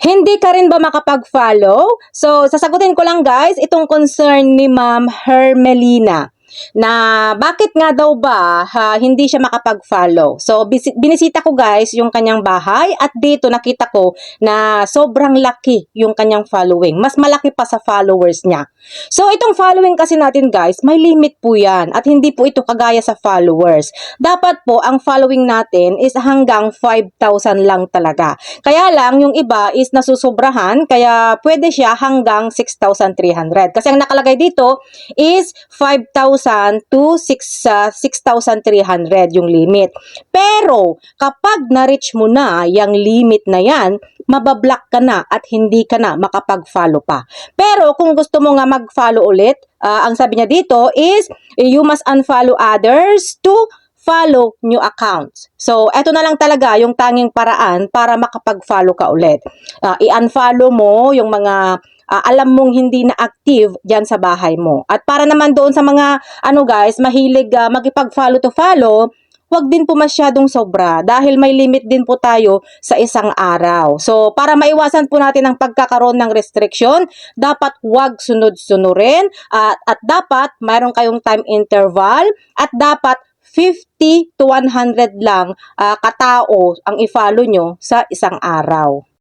Hindi ka rin ba makapag-follow? So, sasagutin ko lang guys, itong concern ni Ma'am Hermelina na bakit nga daw ba hindi siya makapag-follow. So, binisita ko guys yung kanyang bahay at dito nakita ko na sobrang laki yung kanyang following. Mas malaki pa sa followers niya. So, itong following kasi natin guys, may limit po yan at hindi po ito kagaya sa followers. Dapat po, ang following natin is hanggang 5,000 lang talaga. Kaya lang, yung iba is nasusobrahan, kaya pwede siya hanggang 6,300. Kasi ang nakalagay dito is 5,000 to 6,300 yung limit. Pero, kapag na-reach mo na yung limit na yan, mabablock ka na at hindi ka na makapag-follow pa. Pero, kung gusto mo nga mag-follow ulit, ang sabi niya dito is, you must unfollow others to follow new accounts. So, eto na lang talaga yung tanging paraan para makapag-follow ka ulit. I-unfollow mo yung mga alam mong hindi na active dyan sa bahay mo. At para naman doon sa mga, guys, mahilig magipag-follow to follow, wag din po masyadong sobra dahil may limit din po tayo sa isang araw. So, para maiwasan po natin ang pagkakaroon ng restriction, dapat wag sunod-sunurin at dapat mayroon kayong time interval at dapat 50 to 100 lang katao ang i-follow nyo sa isang araw.